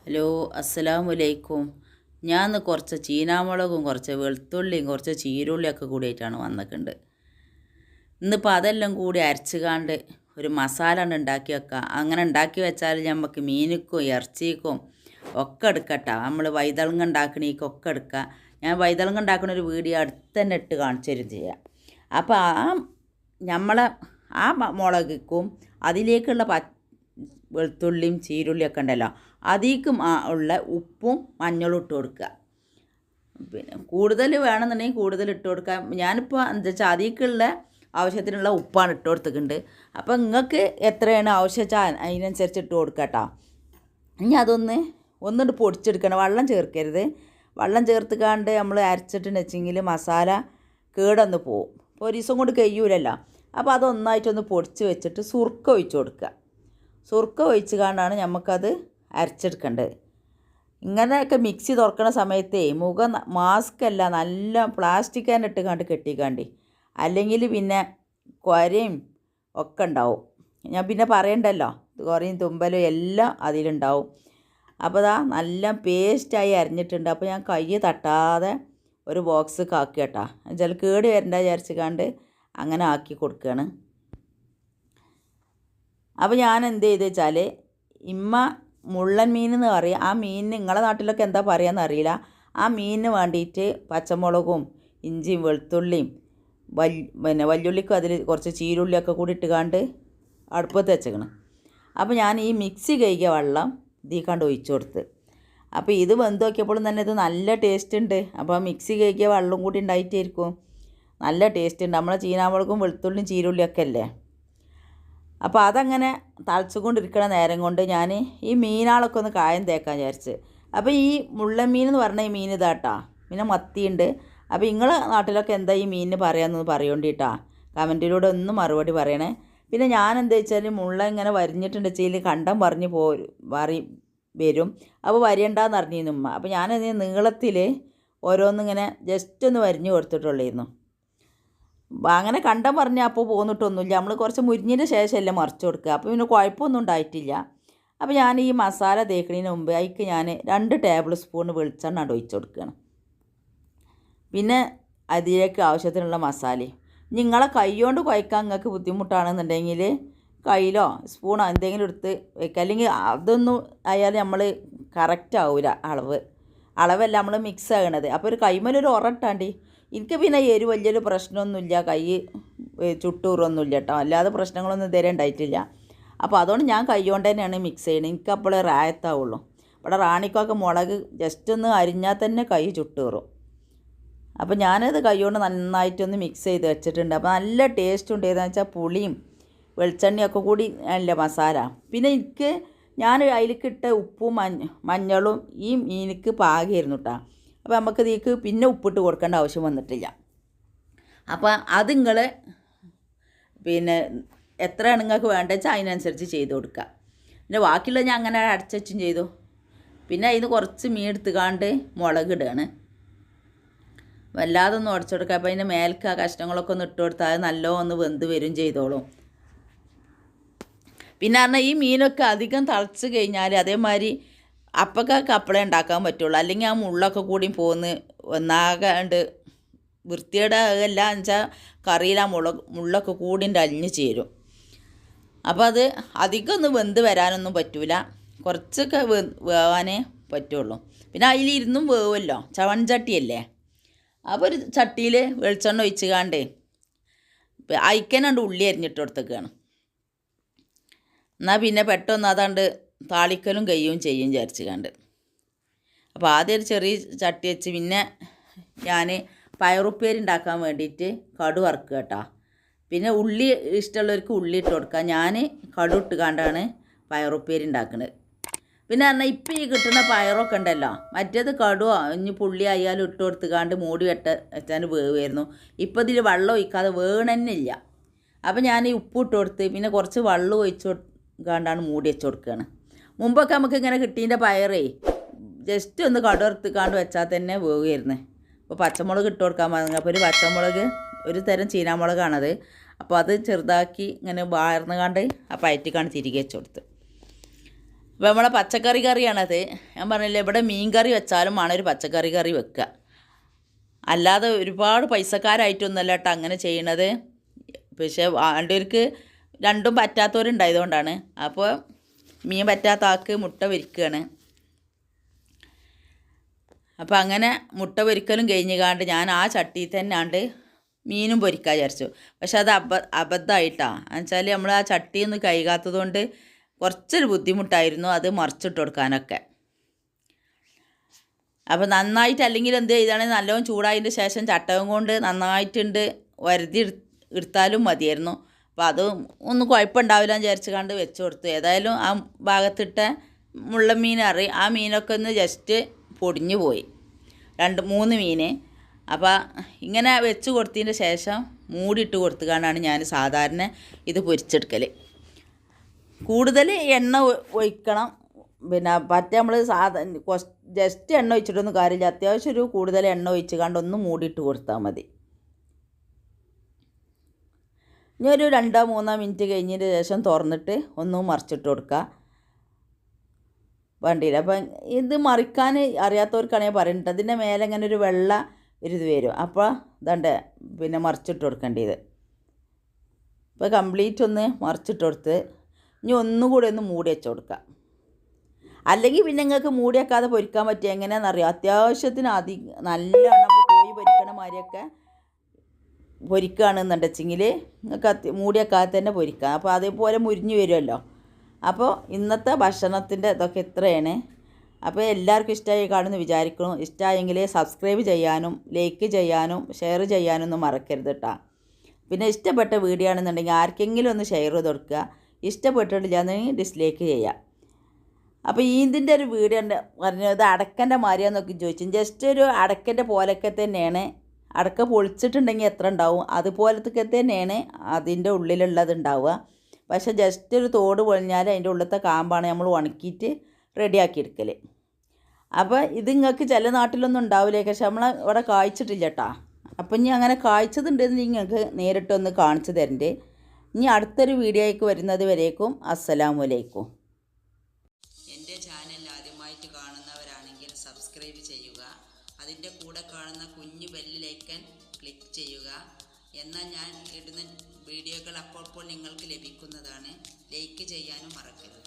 Hello അസ്സലാമലൈക്കും. ഞാൻ കുറച്ച് ചീനാമുളകും കുറച്ച് വെളുത്തുള്ളിയും കുറച്ച് ചീരുള്ളിയൊക്കെ കൂടിയിട്ടാണ് വന്നിട്ടുണ്ട്. ഇന്നിപ്പോൾ അതെല്ലാം കൂടി അരച്ചുകാണ്ട് ഒരു മസാല ഉണ്ടാക്കി വെക്കാം. അങ്ങനെ ഉണ്ടാക്കി വെച്ചാൽ നമുക്ക് മീനിക്കും ഇറച്ചിക്കും ഒക്കെ എടുക്കട്ടോ. നമ്മൾ വൈതളങ്ങ ഉണ്ടാക്കണേക്കൊക്കെ എടുക്കാം. ഞാൻ വൈതളങ്ങ ഉണ്ടാക്കുന്ന ഒരു വീഡിയോ അടുത്ത് തന്നെ ഇട്ട് കാണിച്ചു തരും ചെയ്യാം. അപ്പോൾ നമ്മളെ മുളകും അതിലേക്കുള്ള വെളുത്തുള്ളിയും ചീരുള്ളിയൊക്കെ ഉണ്ടല്ലോ, അതിലേക്കും ഉള്ള ഉപ്പും മഞ്ഞളും ഇട്ട് കൊടുക്കുക. പിന്നെ കൂടുതൽ വേണമെന്നുണ്ടെങ്കിൽ കൂടുതൽ ഇട്ട് കൊടുക്കാം. ഞാനിപ്പോൾ എന്താ വെച്ചാൽ അതിലേക്കുള്ള ആവശ്യത്തിനുള്ള ഉപ്പാണ് ഇട്ട് കൊടുത്തിട്ടുണ്ട്. അപ്പോൾ നിങ്ങൾക്ക് എത്രയാണ് ആവശ്യം വെച്ചാൽ അതിനനുസരിച്ച് ഇട്ട് കൊടുക്കുക കേട്ടോ. ഇനി ഒന്നിട്ട് പൊടിച്ചെടുക്കണം. വെള്ളം ചേർക്കരുത്. വെള്ളം ചേർത്തുകാണ്ട് നമ്മൾ അരച്ചിട്ടുണ്ടെന്ന് വെച്ചെങ്കിൽ മസാല കേടൊന്ന് പോവും. ഇപ്പോൾ ഒരു ദിവസം കൊണ്ട് കഴിയൂലല്ലോ. അപ്പോൾ അതൊന്നായിട്ടൊന്ന് പൊടിച്ച് വെച്ചിട്ട് സുർക്ക ഒഴിച്ച് കൊടുക്കുക. സുർക്ക ഒഴിച്ച് കാണ്ടാണ് നമുക്കത് അരച്ചെടുക്കേണ്ടത്. ഇങ്ങനെയൊക്കെ മിക്സി തുറക്കണ സമയത്തേ മുഖം മാസ്ക് അല്ല, നല്ല പ്ലാസ്റ്റിക് തന്നെ ഇട്ട് കെട്ടിക്കാണ്ടി, അല്ലെങ്കിൽ പിന്നെ കുരയും ഒക്കെ ഉണ്ടാവും. ഞാൻ പിന്നെ പറയണ്ടല്ലോ, കുറയും തുമ്പലും എല്ലാം അതിലുണ്ടാവും. അപ്പോൾ നല്ല പേസ്റ്റായി അരിഞ്ഞിട്ടുണ്ട്. അപ്പോൾ ഞാൻ കൈ തട്ടാതെ ഒരു ബോക്സ് ആക്കി കേട്ടോ. ചില കേട് വരണ്ട വിചാരിച്ച് അങ്ങനെ ആക്കി കൊടുക്കുകയാണ്. അപ്പോൾ ഞാൻ എന്ത് ചെയ്ത് വെച്ചാൽ, ഇമ്മ മുള്ളൻ മീൻ എന്ന് പറയും. ആ മീനിന് നിങ്ങളെ നാട്ടിലൊക്കെ എന്താ പറയുകയെന്ന് അറിയില്ല. ആ മീനിന് വേണ്ടിയിട്ട് പച്ചമുളകും ഇഞ്ചിയും വെളുത്തുള്ളിയും പിന്നെ വല്യുള്ളിക്കും അതിൽ കുറച്ച് ചീരുള്ളിയൊക്കെ കൂടി ഇട്ടുകാണ്ട് അടുപ്പത്ത് വെച്ചേക്കണം. അപ്പോൾ ഞാൻ ഈ മിക്സി കഴുകിയ വെള്ളം ഇതിക്കാണ്ട് ഒഴിച്ചു കൊടുത്ത്. അപ്പോൾ ഇത് വെന്ത് നോക്കിയപ്പോഴും തന്നെ ഇത് നല്ല ടേസ്റ്റ് ഉണ്ട്. അപ്പോൾ മിക്സി കഴുകിയ വെള്ളം കൂടി ഉണ്ടായിട്ടായിരിക്കും നല്ല ടേസ്റ്റ് ഉണ്ട്. നമ്മളെ ചീനാമുളകും വെളുത്തുള്ളിയും ചീരുള്ളിയൊക്കെ അല്ലേ. അപ്പോൾ അതങ്ങനെ തളിച്ചുകൊണ്ടിരിക്കണ നേരം കൊണ്ട് ഞാൻ ഈ മീനാളൊക്കെ ഒന്ന് കായം തേക്കാൻ വിചാരിച്ച്. അപ്പോൾ ഈ മുള്ളൻ മീൻ എന്ന് പറഞ്ഞ ഈ മീൻ ഇതാട്ടാ. പിന്നെ മത്തിയുണ്ട്. അപ്പോൾ നിങ്ങളെ നാട്ടിലൊക്കെ എന്താ ഈ മീനിന് പറയാമെന്ന് പറയോണ്ടിട്ടാ. കമൻറ്റിലൂടെ ഒന്ന് മറുപടി പറയണേ. പിന്നെ ഞാൻ എന്താ വെച്ചാൽ മുള്ള ഇങ്ങനെ വരിഞ്ഞിട്ടുണ്ട് വെച്ചാൽ കണ്ടം പറഞ്ഞ് വരും. അപ്പോൾ വരേണ്ടെന്ന് അറിഞ്ഞിരുന്നു ഉമ്മ. അപ്പോൾ ഞാനതിന് നീളത്തിൽ ഓരോന്നിങ്ങനെ ജസ്റ്റ് ഒന്ന് വരിഞ്ഞ് കൊടുത്തിട്ടുള്ളായിരുന്നു. അങ്ങനെ കണ്ടം പറഞ്ഞാൽ അപ്പോൾ പോന്നിട്ടൊന്നുമില്ല. നമ്മൾ കുറച്ച് മുരിഞ്ഞതിൻ്റെ ശേഷമല്ലേ മറിച്ച് കൊടുക്കുക. അപ്പോൾ പിന്നെ കുഴപ്പമൊന്നും ഉണ്ടായിട്ടില്ല. അപ്പോൾ ഞാൻ ഈ മസാല തേക്കുന്നതിന് മുമ്പ് അതിക്ക് ഞാൻ 2 ടേബിൾ സ്പൂൺ വെളിച്ചെണ്ണ ഒഴിച്ച് കൊടുക്കുകയാണ്. പിന്നെ അതിലേക്ക് ആവശ്യത്തിനുള്ള മസാലയും. നിങ്ങളെ കൈ കൊണ്ട് കുഴക്കാൻ നിങ്ങൾക്ക് ബുദ്ധിമുട്ടാണെന്നുണ്ടെങ്കിൽ കയ്യിലോ സ്പൂണോ എന്തെങ്കിലും എടുത്ത് വയ്ക്കുക. അല്ലെങ്കിൽ അതൊന്നും ആയാലും നമ്മൾ കറക്റ്റ് ആവില്ല. അളവല്ല നമ്മൾ മിക്സ് ആകണത്. അപ്പോൾ ഒരു കൈമേലൊരു ഉറട്ടാണ്ടി. എനിക്ക് പിന്നെ വലിയൊരു പ്രശ്നമൊന്നുമില്ല. കൈ ചുട്ടൂറൊന്നുമില്ല കേട്ടോ. അല്ലാതെ പ്രശ്നങ്ങളൊന്നും ഇതുവരെ ഉണ്ടായിട്ടില്ല. അപ്പോൾ അതുകൊണ്ട് ഞാൻ കൈ കൊണ്ട് തന്നെയാണ് മിക്സ് ചെയ്യണത്. എനിക്കപ്പോഴേ റായത്താവുള്ളൂ. ഇവിടെ റാണിക്കൊക്കെ മുളക് ജസ്റ്റ് ഒന്ന് അരിഞ്ഞാൽ തന്നെ കൈ ചുട്ടൂറും. അപ്പോൾ ഞാനത് കൈ കൊണ്ട് നന്നായിട്ടൊന്ന് മിക്സ് ചെയ്ത് വെച്ചിട്ടുണ്ട്. അപ്പോൾ നല്ല ടേസ്റ്റ് ഉണ്ട്. ഏതാണെന്ന് വെച്ചാൽ പുളിയും വെളിച്ചെണ്ണയൊക്കെ കൂടി അല്ല മസാല. പിന്നെ ഞാൻ അതിലേക്കിട്ട ഉപ്പും മഞ്ഞളും ഈ മീനിക്ക് പാകമായിരുന്നു കേട്ടോ. അപ്പോൾ നമുക്ക് ഇതിലേക്ക് പിന്നെ ഉപ്പിട്ട് കൊടുക്കേണ്ട ആവശ്യം വന്നിട്ടില്ല. അപ്പോൾ അത് നിങ്ങൾ പിന്നെ എത്രയാണ് നിങ്ങൾക്ക് വേണ്ടത് വെച്ചാൽ അതിനനുസരിച്ച് ചെയ്ത് കൊടുക്കുക. പിന്നെ ബാക്കിയുള്ളത് ഞാൻ അങ്ങനെ അടച്ചും ചെയ്തു. പിന്നെ അതിന് കുറച്ച് മീൻ എടുത്തുകാണ്ട് മുളകിടുകയാണ്. വല്ലാതെ ഒന്ന് ഉടച്ചു കൊടുക്കുക. അപ്പോൾ അതിൻ്റെ മേൽക്ക് ആ കഷ്ണങ്ങളൊക്കെ ഒന്ന് ഇട്ട് കൊടുത്താൽ അത് നല്ലോണം ഒന്ന് വെന്ത് വരും ചെയ്തോളും. പിന്നെ പറഞ്ഞാൽ ഈ മീനൊക്കെ അധികം തിളച്ച് കഴിഞ്ഞാൽ അതേമാതിരി അപ്പൊക്കെ അപ്പളേ ഉണ്ടാക്കാൻ പറ്റുള്ളൂ. അല്ലെങ്കിൽ ആ മുള്ളൊക്കെ കൂടി പോന്ന് ഒന്നാകാണ്ട് വൃത്തിയുടെ അല്ല എന്ന് വെച്ചാൽ കറിയിൽ ആ മുള്ളൊക്കെ കൂടിൻ്റെ അലിഞ്ഞ് ചേരും. അപ്പോൾ അത് അധികം ഒന്ന് വെന്ത് വരാനൊന്നും പറ്റൂല. കുറച്ചൊക്കെ വേവാനേ പറ്റുള്ളൂ. പിന്നെ അതിലിരുന്നും വേവുമല്ലോ, ചവൺചട്ടിയല്ലേ. അപ്പോൾ ഒരു ചട്ടിയിൽ വെളിച്ചെണ്ണ ഒഴിച്ച് കാണ്ടേ അയക്കനാണ്ട് ഉള്ളി അരിഞ്ഞിട്ട് കൊടുത്തേക്കാണ്. എന്നാൽ പിന്നെ പെട്ടെന്ന് അതാണ്ട് താളിക്കലും കയ്യും ചെയ്യും വിചാരിച്ച് കണ്ട്. അപ്പോൾ ആദ്യം ഒരു ചെറിയ ചട്ടി വെച്ച് പിന്നെ ഞാൻ പയറുപ്പേരി ഉണ്ടാക്കാൻ വേണ്ടിയിട്ട് കടു വറുക്കുക കേട്ടോ. പിന്നെ ഉള്ളി ഇഷ്ടമുള്ളവർക്ക് ഉള്ളി ഇട്ട് കൊടുക്കുക. ഞാൻ കടു ഇട്ട് കണ്ടാണ് പയറുപ്പേരി ഉണ്ടാക്കുന്നത്. പിന്നെ പറഞ്ഞാൽ ഇപ്പം ഈ കിട്ടുന്ന പയറൊക്കെ ഉണ്ടല്ലോ, മറ്റേത് കടുവോ ഇനി പുള്ളി ആയാലും ഇട്ട് കൊടുത്തുകാണ്ട് മൂടി വെച്ചാൽ വേവായിരുന്നു. ഇപ്പം ഇതിൽ വെള്ളം ഒഴിക്കാതെ വേണമെന്നില്ല. അപ്പോൾ ഞാൻ ഈ ഉപ്പ് ഇട്ട് കൊടുത്ത് പിന്നെ കുറച്ച് വെള്ളം ഒഴിച്ച് കാണ്ടാണ് മൂടി വെച്ച് കൊടുക്കുകയാണ്. മുമ്പൊക്കെ നമുക്ക് ഇങ്ങനെ കിട്ടീൻ്റെ പയറേ ജസ്റ്റ് ഒന്ന് കടുവറുത്തുകാണ്ട് വെച്ചാൽ തന്നെ വേവുമായിരുന്നു. അപ്പോൾ പച്ചമുളക് ഇട്ട് കൊടുക്കാൻ പറഞ്ഞു. അപ്പോൾ ഒരു പച്ചമുളക്, ഒരു തരം ചീനാമുളകാണത്. അപ്പോൾ അത് ചെറുതാക്കി ഇങ്ങനെ വാർന്നുകാണ്ട് ആ പയറ്റിക്കാണ്ട് തിരികെ വെച്ച് കൊടുത്ത്. അപ്പോൾ നമ്മളെ പച്ചക്കറി കറിയാണത്. ഞാൻ പറഞ്ഞില്ലേ, ഇവിടെ മീൻ കറി വെച്ചാലും വേണം ഒരു പച്ചക്കറി കറി വെക്കുക. അല്ലാതെ ഒരുപാട് പൈസക്കാരായിട്ടൊന്നുമല്ല കേട്ടോ അങ്ങനെ ചെയ്യണത്. പക്ഷേ ആണ്ടവർക്ക് രണ്ടും പറ്റാത്തവരുണ്ടായതുകൊണ്ടാണ്. അപ്പോൾ മീൻ പറ്റാത്ത ആൾക്ക് മുട്ട പൊരിക്കുകയാണ്. അപ്പോൾ അങ്ങനെ മുട്ട പൊരിക്കലും കഴിഞ്ഞ് ഞാൻ ആ ചട്ടിയിൽ തന്നെ ആണ്ട് മീനും പൊരിക്കാൻ വിചാരിച്ചു. പക്ഷെ അത് അബദ്ധമായിട്ടാണ്. എന്നുവെച്ചാൽ നമ്മൾ ആ ചട്ടിയൊന്നും കഴുകാത്തത് കൊണ്ട് കുറച്ചൊരു ബുദ്ധിമുട്ടായിരുന്നു അത് മറിച്ചിട്ട് കൊടുക്കാനൊക്കെ. അപ്പോൾ നന്നായിട്ട്, അല്ലെങ്കിൽ എന്ത് ചെയ്താണെങ്കിൽ നല്ലോണം ചൂടായതിൻ്റെ ശേഷം ചട്ടകം കൊണ്ട് നന്നായിട്ടുണ്ട് വരുതി എടുത്താലും മതിയായിരുന്നു. അപ്പോൾ അത് ഒന്നും കുഴപ്പമുണ്ടാവില്ല എന്ന് വിചാരിച്ച് വെച്ച് കൊടുത്തു. ഏതായാലും ആ ഭാഗത്തിട്ട മുള്ളൻ മീൻ ആ മീനൊക്കെ ഒന്ന് ജസ്റ്റ് പൊടിഞ്ഞു പോയി, 2-3 മീൻ. അപ്പോൾ ഇങ്ങനെ വെച്ച് കൊടുത്തതിൻ്റെ ശേഷം മൂടിയിട്ട് കൊടുത്തുകൊണ്ടാണ് ഞാൻ സാധാരണ ഇത് പൊരിച്ചെടുക്കൽ. കൂടുതൽ എണ്ണ ഒഴിക്കണം. പിന്നെ നമ്മൾ ജസ്റ്റ് എണ്ണ ഒഴിച്ചിട്ടൊന്നും കാര്യമില്ല. അത്യാവശ്യം ഒരു കൂടുതൽ എണ്ണ ഒഴിച്ച് ഒന്ന് മൂടിയിട്ട് കൊടുത്താൽ മതി. ഇനി ഒരു 2-3 മിനിറ്റ് കഴിഞ്ഞതിന് ശേഷം തുറന്നിട്ട് ഒന്നും മറിച്ചിട്ട് കൊടുക്കുക. വണ്ടിയിൽ അപ്പം ഇത് മറിക്കാൻ അറിയാത്തവർക്കാണെങ്കിൽ പറയുന്നുണ്ട്, അതിൻ്റെ മേലെ ഇങ്ങനെ ഒരു വെള്ള ഇത് വരും. അപ്പോൾ ഇതാണ്ട് പിന്നെ മറിച്ചിട്ട് കൊടുക്കേണ്ടത്. ഇപ്പോൾ കംപ്ലീറ്റ് ഒന്ന് മറിച്ചിട്ട് കൊടുത്ത് ഇനി ഒന്നുകൂടി ഒന്ന് മൂടി വെച്ച് കൊടുക്കുക. അല്ലെങ്കിൽ പിന്നെ നിങ്ങൾക്ക് മൂടി വെക്കാതെ പൊരിക്കാൻ പറ്റുക എങ്ങനെയാണെന്നറിയാം. അത്യാവശ്യത്തിന് നല്ലോണം നമ്മൾ കോഴി പൊരിക്കണ മാതിരിയൊക്കെ പൊരിക്കുകയാണെന്നുണ്ടെങ്കിൽ നിങ്ങൾക്ക് മൂടി വെക്കാതെ തന്നെ പൊരിക്കാം. അപ്പോൾ അതേപോലെ മുരിഞ്ഞ് വരുമല്ലോ. അപ്പോൾ ഇന്നത്തെ ഭക്ഷണത്തിൻ്റെ ഇതൊക്കെ ഇത്രയാണ്. അപ്പോൾ എല്ലാവർക്കും ഇഷ്ടമായി കാണുമെന്ന് വിചാരിക്കുന്നു. ഇഷ്ടമായെങ്കിൽ സബ്സ്ക്രൈബ് ചെയ്യാനും ലൈക്ക് ചെയ്യാനും ഷെയർ ചെയ്യാനും ഒന്നും മറക്കരുത് കേട്ടോ. പിന്നെ ഇഷ്ടപ്പെട്ട വീഡിയോ ആണെന്നുണ്ടെങ്കിൽ ആർക്കെങ്കിലും ഒന്ന് ഷെയർ ചെയ്ത് കൊടുക്കുക. ഇഷ്ടപ്പെട്ടിട്ടില്ലാന്നുണ്ടെങ്കിൽ ഡിസ്ലൈക്ക് ചെയ്യുക. അപ്പോൾ ഇതിൻ്റെ ഒരു വീഡിയോ പറഞ്ഞത് അടക്കൻ്റെ മാതിരിയാന്നൊക്കെ ചോദിച്ചു. ജസ്റ്റ് ഒരു അടക്കൻ്റെ പോലൊക്കെ തന്നെയാണ്. അടക്ക പൊളിച്ചിട്ടുണ്ടെങ്കിൽ എത്ര ഉണ്ടാവും അതുപോലത്തൊക്കെ തന്നെയാണ് അതിൻ്റെ ഉള്ളിലുള്ളത് ഉണ്ടാവുക. പക്ഷേ ജസ്റ്റ് ഒരു തോട് പൊളിഞ്ഞാൽ അതിൻ്റെ ഉള്ളിലത്തെ കാമ്പാണ് നമ്മൾ ഉണക്കിയിട്ട് റെഡിയാക്കി എടുക്കൽ. അപ്പോൾ ഇത് നിങ്ങൾക്ക് ചില നാട്ടിലൊന്നും ഉണ്ടാവില്ല. പക്ഷെ നമ്മൾ ഇവിടെ കായ്ച്ചിട്ടില്ല കേട്ടോ. അപ്പം ഇനി അങ്ങനെ കായ്ച്ചതുണ്ടെന്ന് നിങ്ങൾക്ക് നേരിട്ടൊന്ന് കാണിച്ചു തരണ്ട്. ഇനി അടുത്തൊരു വീഡിയോയ്ക്ക് വരുന്നത് വരേക്കും അസ്സലാമലൈക്കും. എൻ്റെ ചാനൽ ആദ്യമായിട്ട് കാണുന്നവരാണെങ്കിൽ സബ്സ്ക്രൈബ് ചെയ്യുക. അതിൻ്റെ കൂടെ കാണുന്ന കുഞ്ഞു ബെല്ലിലേക്കൻ ക്ലിക്ക് ചെയ്യുക. എന്നാൽ ഞാൻ ഇടുന്ന വീഡിയോകൾ അപ്പോൾ നിങ്ങൾക്ക് ലഭിക്കുന്നതാണ്. ലൈക്ക് ചെയ്യാനും മറക്കരുത്.